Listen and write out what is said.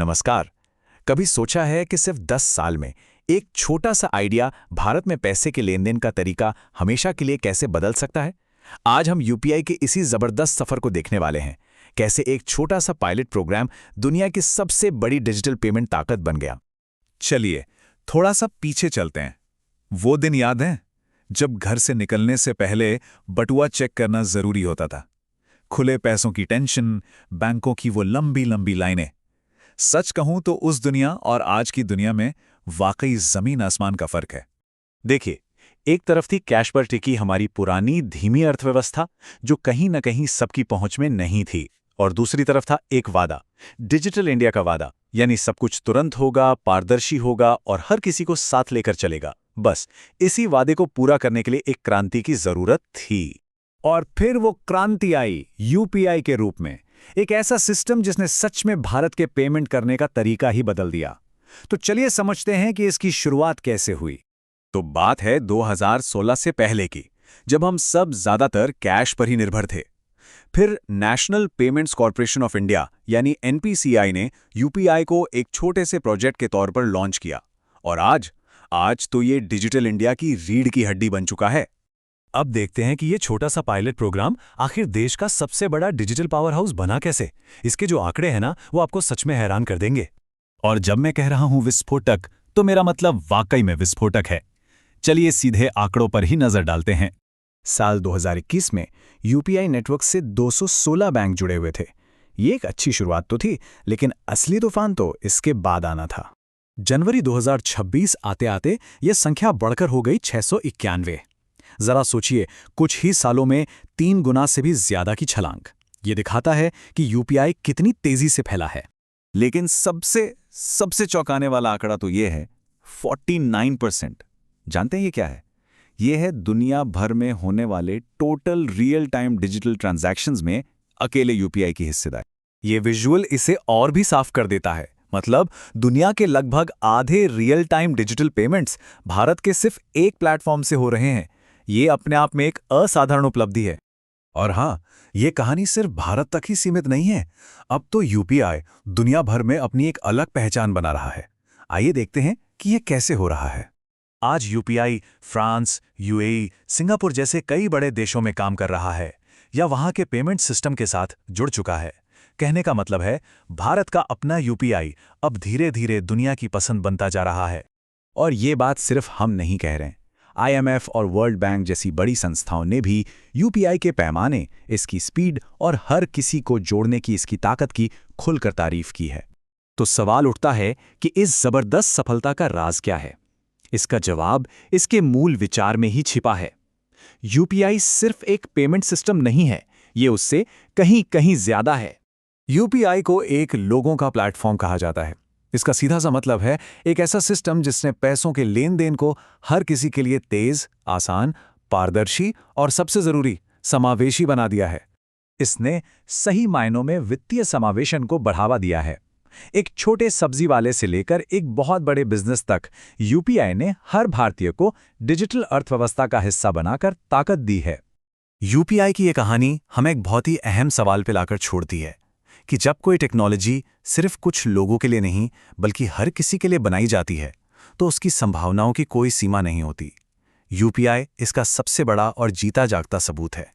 नमस्कार। कभी सोचा है कि सिर्फ 10 साल में एक छोटा सा आइडिया भारत में पैसे के लेन देन का तरीका हमेशा के लिए कैसे बदल सकता है? आज हम यूपीआई के इसी जबरदस्त सफर को देखने वाले हैं। कैसे एक छोटा सा पायलट प्रोग्राम दुनिया की सबसे बड़ी डिजिटल पेमेंट ताकत बन गया। चलिए थोड़ा सा पीछे चलते हैं। वो दिन याद है जब घर से निकलने से पहले बटुआ चेक करना जरूरी होता था। खुले पैसों की टेंशन, बैंकों की वो लंबी लंबी लाइनें। सच कहूं तो उस दुनिया और आज की दुनिया में वाकई जमीन आसमान का फर्क है। देखिए, एक तरफ थी कैश पर टिकी हमारी पुरानी धीमी अर्थव्यवस्था जो कहीं न कहीं सबकी पहुंच में नहीं थी, और दूसरी तरफ था एक वादा, डिजिटल इंडिया का वादा, यानी सब कुछ तुरंत होगा, पारदर्शी होगा और हर किसी को साथ लेकर चलेगा। बस इसी वादे को पूरा करने के लिए एक क्रांति की जरूरत थी। और फिर वो क्रांति आई यूपीआई के रूप में, एक ऐसा सिस्टम जिसने सच में भारत के पेमेंट करने का तरीका ही बदल दिया। तो चलिए समझते हैं कि इसकी शुरुआत कैसे हुई। तो बात है 2016 से पहले की, जब हम सब ज्यादातर कैश पर ही निर्भर थे। फिर national payments corporation of India यानी एनपीसीआई ने यूपीआई को एक छोटे से प्रोजेक्ट के तौर पर लॉन्च किया, और आज तो ये डिजिटल इंडिया की रीढ़ की हड्डी बन चुका है। अब देखते हैं कि ये छोटा सा पायलट प्रोग्राम आखिर देश का सबसे बड़ा डिजिटल पावर हाउस बना कैसे। इसके जो आंकड़े हैं ना, वो आपको सच में हैरान कर देंगे। और जब मैं कह रहा हूं विस्फोटक, तो मेरा मतलब वाकई में विस्फोटक है। चलिए सीधे आंकड़ों पर ही नजर डालते हैं। साल 2021 में यूपीआई नेटवर्क से 216 बैंक जुड़े हुए थे। ये एक अच्छी शुरुआत तो थी, लेकिन असली तूफान तो इसके बाद आना था। जनवरी 2026 आते आते ये संख्या बढ़कर हो गई 691। जरा सोचिए, कुछ ही सालों में 3 गुना से भी ज्यादा की छलांग। ये दिखाता है कि यूपीआई कितनी तेजी से फैला है। लेकिन सबसे चौंकाने वाला आंकड़ा तो ये है, 49%। जानते हैं ये क्या है? ये है दुनिया भर में होने वाले total real time digital transactions में अकेले यूपीआई की हिस्सेदारी। ये विजुअल इसे और भी साफ कर देता है। मतलब दुनिया के लगभग आधे real time digital payments Bharat के सिर्फ एक प्लेटफॉर्म से हो रहे हैं। ये अपने आप में एक असाधारण उपलब्धि है। और हाँ, ये कहानी सिर्फ भारत तक ही सीमित नहीं है। अब तो यूपीआई दुनिया भर में अपनी एक अलग पहचान बना रहा है। आइए देखते हैं कि ये कैसे हो रहा है। आज यूपीआई फ्रांस, यूएई, सिंगापुर जैसे कई बड़े देशों में काम कर रहा है, या वहां के पेमेंट सिस्टम के साथ जुड़ चुका है। कहने का मतलब है, भारत का अपना यूपीआई अब धीरे धीरे दुनिया की पसंद बनता जा रहा है। और ये बात सिर्फ हम नहीं कह रहे हैं। आईएमएफ और वर्ल्ड बैंक जैसी बड़ी संस्थाओं ने भी यूपीआई के पैमाने, इसकी स्पीड और हर किसी को जोड़ने की इसकी ताकत की खुलकर तारीफ की है। तो सवाल उठता है कि इस जबरदस्त सफलता का राज क्या है? इसका जवाब इसके मूल विचार में ही छिपा है। यूपीआई सिर्फ एक पेमेंट सिस्टम नहीं है, ये उससे कहीं कहीं ज्यादा है। यूपीआई को एक लोगों का प्लेटफॉर्म कहा जाता है। इसका सीधा सा मतलब है एक ऐसा सिस्टम जिसने पैसों के लेन देन को हर किसी के लिए तेज, आसान, पारदर्शी और सबसे जरूरी समावेशी बना दिया है। इसने सही मायनों में वित्तीय समावेशन को बढ़ावा दिया है। एक छोटे सब्जी वाले से लेकर एक बहुत बड़े बिजनेस तक यूपीआई ने हर भारतीय को डिजिटल अर्थव्यवस्था का हिस्सा बनाकर ताकत दी है। यूपीआई की ये कहानी हमें एक बहुत ही अहम सवाल पे लाकर छोड़ती है कि जब कोई टेक्नोलॉजी सिर्फ कुछ लोगों के लिए नहीं बल्कि हर किसी के लिए बनाई जाती है, तो उसकी संभावनाओं की कोई सीमा नहीं होती। यूपीआई इसका सबसे बड़ा और जीता जागता सबूत है।